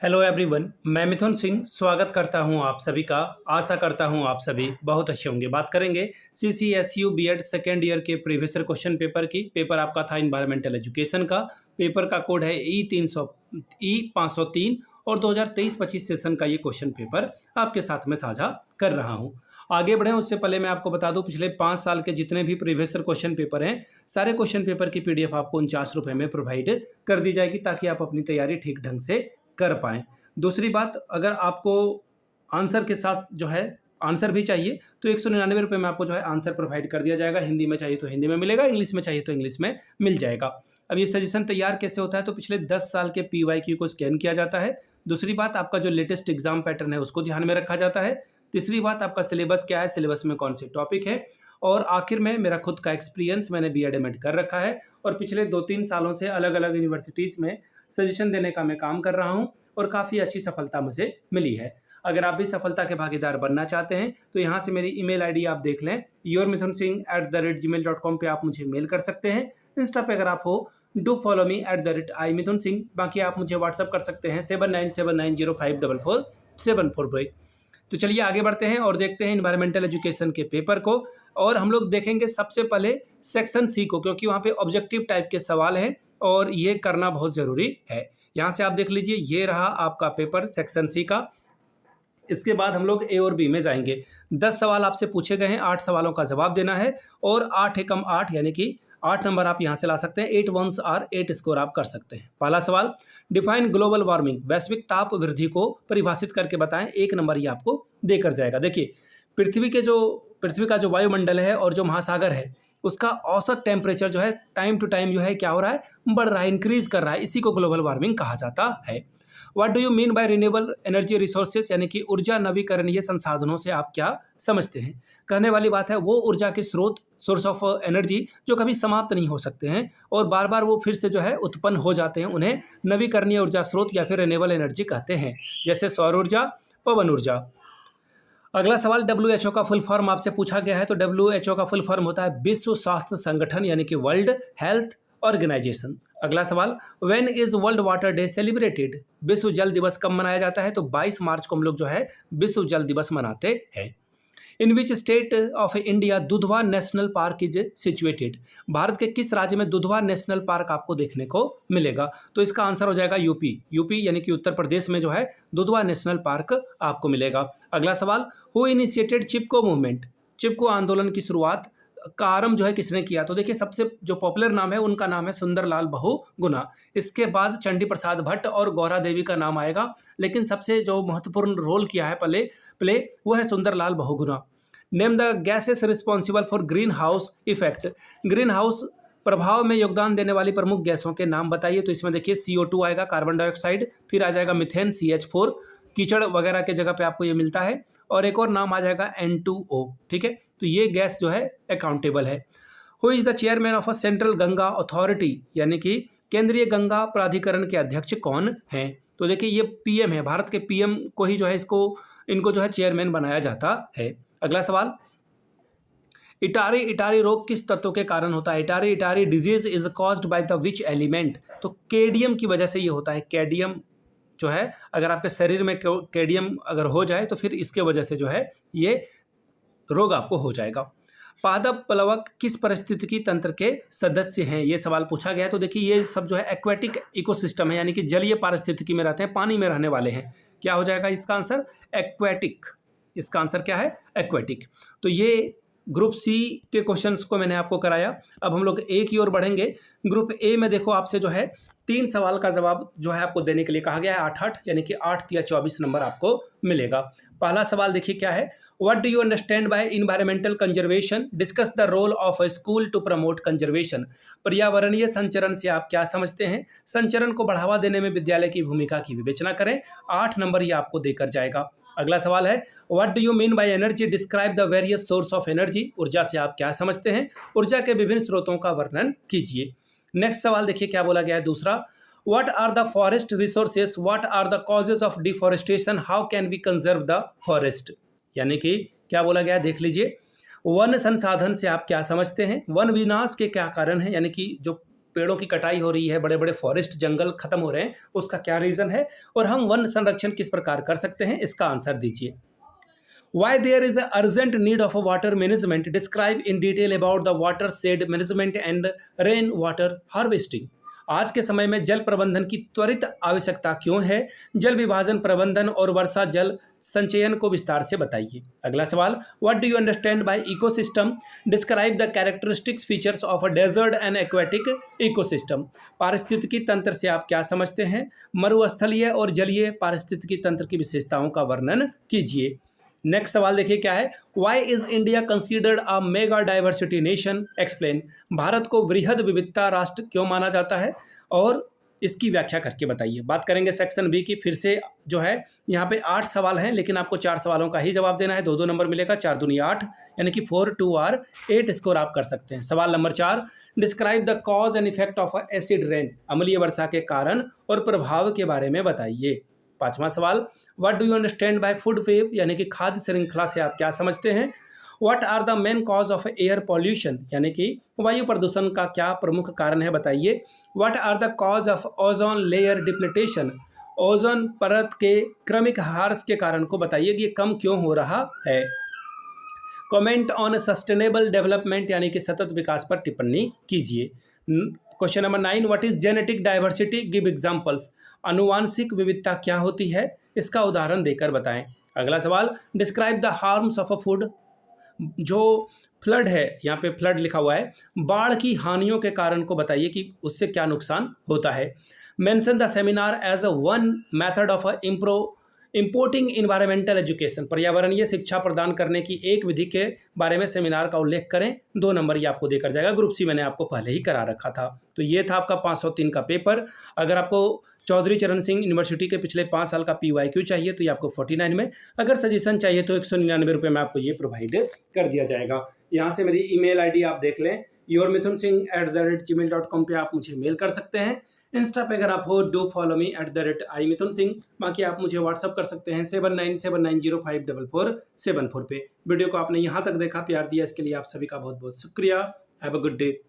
Hello everyone, मैं मिथुन सिंह स्वागत करता हूं आप सभी का। आशा करता हूं आप सभी बहुत अच्छे होंगे। बात करेंगे CCSU बीएड सेकेंड ईयर के प्रीवियस क्वेश्चन पेपर की। पेपर आपका था इन्वायरमेंटल एजुकेशन का। पेपर का कोड है E503 और 2023-25 सेशन का ये क्वेश्चन पेपर आपके साथ में साझा कर रहा हूँ। आगे बढ़ें उससे पहले मैं आपको बता दूं, पिछले 5 साल के जितने भी प्रीवियस क्वेश्चन पेपर हैं, सारे क्वेश्चन पेपर की PDF आपको 49 रुपये में प्रोवाइड कर दी जाएगी, ताकि आप अपनी तैयारी ठीक ढंग से कर पाएँ। दूसरी बात, अगर आपको आंसर के साथ जो है आंसर भी चाहिए तो 199 रुपये में आपको जो है आंसर प्रोवाइड कर दिया जाएगा। हिंदी में चाहिए तो हिंदी में मिलेगा, इंग्लिश में चाहिए तो इंग्लिश में मिल जाएगा। अब ये सजेशन तैयार कैसे होता है, तो पिछले 10 साल के PYQ को स्कैन किया जाता है। दूसरी बात, आपका जो लेटेस्ट एग्जाम पैटर्न है उसको ध्यान में रखा जाता है। तीसरी बात, आपका सिलेबस क्या है, सिलेबस में कौन से टॉपिक है। और आखिर में मेरा खुद का एक्सपीरियंस, मैंने BEd एमएड कर रखा है और पिछले 2-3 सालों से अलग अलग यूनिवर्सिटीज़ में सजेशन देने का मैं काम कर रहा हूँ और काफ़ी अच्छी सफलता मुझे मिली है। अगर आप भी सफलता के भागीदार बनना चाहते हैं तो यहाँ से मेरी ईमेल आईडी आप देख लें, yourmithunSingh@gmail.com पे आप मुझे मेल कर सकते हैं। इंस्टा पे अगर आप हो, डू फॉलो मी @iMithunSingh। बाकी आप मुझे व्हाट्सअप कर सकते हैं 7979054474 पे। तो चलिए आगे बढ़ते हैं और देखते हैं इन्वायरमेंटल एजुकेशन के पेपर को। और हम लोग देखेंगे सबसे पहले सेक्शन C को, क्योंकि वहाँ पे ऑब्जेक्टिव टाइप के सवाल हैं और ये करना बहुत ज़रूरी है। यहाँ से आप देख लीजिए, ये रहा आपका पेपर सेक्शन C का। इसके बाद हम लोग A और B में जाएंगे। 10 सवाल आपसे पूछे गए हैं, 8 सवालों का जवाब देना है और 8 एकम 8 यानी कि 8 नंबर आप यहाँ से ला सकते हैं। 8 वंस आर 8 स्कोर आप कर सकते हैं। पहला सवाल, डिफाइन ग्लोबल वार्मिंग, वैश्विक ताप वृद्धि को परिभाषित करके बताएं। 1 नंबर ये आपको देकर जाएगा। देखिए, पृथ्वी का जो वायुमंडल है और जो महासागर है उसका औसत टेम्परेचर जो है टाइम टू टाइम जो है क्या हो रहा है, बढ़ रहा है, इंक्रीज कर रहा है। इसी को ग्लोबल वार्मिंग कहा जाता है। What do you mean by renewable energy resources, यानी कि ऊर्जा नवीकरणीय संसाधनों से आप क्या समझते हैं। कहने वाली बात है वो ऊर्जा के स्रोत, सोर्स ऑफ एनर्जी जो कभी समाप्त नहीं हो सकते हैं और बार बार वो फिर से जो है उत्पन्न हो जाते हैं, उन्हें नवीकरणीय ऊर्जा स्रोत या फिर रिन्यूएबल एनर्जी कहते हैं, जैसे सौर ऊर्जा, पवन ऊर्जा। अगला सवाल, WHO का फुल फॉर्म आपसे पूछा गया है, तो WHO का फुल फॉर्म होता है विश्व स्वास्थ्य संगठन, यानी कि वर्ल्ड हेल्थ ऑर्गेनाइजेशन। अगला सवाल, when is World Water Day celebrated, विश्व जल दिवस कब मनाया जाता है, तो 22 मार्च को हम लोग जो है विश्व जल दिवस मनाते हैं। In which state of India Dudhwa national park is situated, Bharat के किस राज्य में दुधवा नेशनल पार्क आपको देखने को मिलेगा, तो इसका आंसर हो जाएगा यूपी यानी कि उत्तर प्रदेश में जो है दुधवा नेशनल पार्क आपको मिलेगा। अगला सवाल, हु इनिशिएटेड चिपको मूवमेंट, चिपको आंदोलन की शुरुआत का आरंभ जो है किसने किया, तो देखिए सबसे जो पॉपुलर नाम है उनका नाम है सुंदरलाल बहुगुणा। इसके बाद चंडी प्रसाद भट्ट और गौरा देवी का नाम आएगा, लेकिन सबसे जो महत्वपूर्ण रोल किया है प्ले वो है Sunderlal Bahuguna. Name the gases responsible for greenhouse effect, greenhouse प्रभाव में योगदान देने वाली प्रमुख गैसों के नाम बताइए, तो इसमें देखिए CO2 आएगा, कार्बन डाइऑक्साइड, फिर आ जाएगा मीथेन CH4, कीचड़ वगैरह के जगह पे आपको ये मिलता है, और एक और नाम आ जाएगा N2O। ठीक है, तो ये गैस जो है अकाउंटेबल है। Who is the chairman of a central Ganga authority, यानी कि केंद्रीय गंगा प्राधिकरण के अध्यक्ष कौन हैं, तो देखिए ये PM है, भारत के PM को ही जो है इनको जो है चेयरमैन बनाया जाता है। अगला सवाल, इटारी रोग किस तत्व के कारण होता है, itai disease is caused by the which element, तो केडियम की वजह से ये होता है। केडियम जो है, अगर आपके शरीर में केडियम अगर हो जाए तो फिर इसके वजह से जो है ये रोग आपको हो जाएगा। पादप प्लवक किस पारिस्थितिकी तंत्र के सदस्य हैं, ये सवाल पूछा गया है, तो देखिए ये सब जो है एक्वेटिक इकोसिस्टम है, यानी कि जलीय पारिस्थितिकी में रहते हैं, पानी में रहने वाले हैं। क्या हो जाएगा इसका आंसर, एक्वेटिक। इसका आंसर क्या है, एक्वेटिक। तो ये ग्रुप C के क्वेश्चंस को मैंने आपको कराया। अब हम लोग A की ओर बढ़ेंगे। ग्रुप A में देखो आपसे जो है 3 सवाल का जवाब जो है आपको देने के लिए कहा गया है, 8-8 यानी कि 8 या 24 नंबर आपको मिलेगा। पहला सवाल देखिए क्या है, what do you understand by environmental conservation, discuss the role of a school to promote conservation, पर्यावरणीय संचरण से आप क्या समझते हैं, संचरण को बढ़ावा देने में विद्यालय की भूमिका की विवेचना करें। 8 नंबर ये आपको देकर जाएगा। अगला सवाल है, what do you mean by energy, describe the various source of energy, ऊर्जा से आप क्या समझते हैं, ऊर्जा के विभिन्न स्रोतों का वर्णन कीजिए। नेक्स्ट सवाल देखिए क्या बोला गया है दूसरा, what are the forest resources, what are the causes of deforestation, how can we conserve the forest, यानी कि क्या बोला गया है देख लीजिए। वन संसाधन से आप क्या समझते हैं, वन विनाश के क्या कारण हैं, यानी कि जो पेड़ों की कटाई हो रही है, बड़े बड़े फॉरेस्ट जंगल खत्म हो रहे हैं, उसका क्या रीज़न है और हम वन संरक्षण किस प्रकार कर सकते हैं, इसका आंसर दीजिए। Why there is a urgent need of a water management? Describe in detail about the watershed management and rain water harvesting. आज के समय में जल प्रबंधन की त्वरित आवश्यकता क्यों है? जल विभाजन प्रबंधन और वर्षा जल संचयन को विस्तार से बताइए। अगला सवाल, what do you understand by ecosystem? Describe the characteristics features of a desert and aquatic ecosystem. पारिस्थितिकी तंत्र से आप क्या समझते हैं? मरुस्थलीय और जलीय पारिस्थितिकी तंत्र की विशेषताओं का वर्णन कीजिए। नेक्स्ट सवाल देखिए क्या है, why is India considered a mega diversity nation? Explain. Bharat को वृहद विविधता राष्ट्र क्यों माना जाता है और इसकी व्याख्या करके बताइए। बात करेंगे सेक्शन बी की। फिर से जो है यहाँ पे 8 सवाल हैं, लेकिन आपको 4 सवालों का ही जवाब देना है। 2-2 नंबर मिलेगा, 4 दूनी 8, यानी कि 4 2 आर 8 स्कोर आप कर सकते हैं। सवाल number 4, describe the cause and effect of acid rain. अम्लीय वर्षा के कारण और प्रभाव के बारे में बताइए। 5वां सवाल, what do you understand by food web? यानी कि खाद्य श्रृंखला से आप क्या समझते हैं? What are the main cause of air pollution? यानी कि वायु प्रदूषण का क्या प्रमुख कारण है, बताइए। What are the cause of ozone layer depletion? Ozone परत के क्रमिक ह्रास के कारण को बताइए कि ये कम क्यों हो रहा है। कमेंट ऑन सस्टेनेबल डेवलपमेंट, यानी कि सतत विकास पर टिप्पणी कीजिए। Question number 9, what is genetic diversity? Give examples. अनुवांशिक विविधता क्या होती है, इसका उदाहरण देकर बताएं। अगला सवाल, describe the harms of a food. जो फ्लड है, यहाँ पे फ्लड लिखा हुआ है, बाढ़ की हानियों के कारण को बताइए कि उससे क्या नुकसान होता है। Mention the seminar as a one method of importing environmental education. पर्यावरणीय शिक्षा प्रदान करने की एक विधि के बारे में सेमिनार का उल्लेख करें। 2 नंबर ये आपको देकर जाएगा। ग्रुप सी मैंने आपको पहले ही करा रखा था। तो ये था आपका 503 का पेपर। अगर आपको चौधरी चरण सिंह यूनिवर्सिटी के पिछले 5 साल का PYQ चाहिए तो ये आपको 49 में, अगर सजेशन चाहिए तो 199 रुपये में आपको ये प्रोवाइड कर दिया जाएगा। यहाँ से मेरी email ID आप देख लें, yourmithunsingh@gmail.com पे आप मुझे मेल कर सकते हैं। इंस्टा पे अगर आप हो, डू फॉलो मी @imithunsingh। बाकी आप मुझे व्हाट्सअप कर सकते हैं 7979054474 पे। वीडियो को आपने यहाँ तक देखा, प्यार दिया, इसके लिए आप सभी का बहुत बहुत शुक्रिया। Have a good day.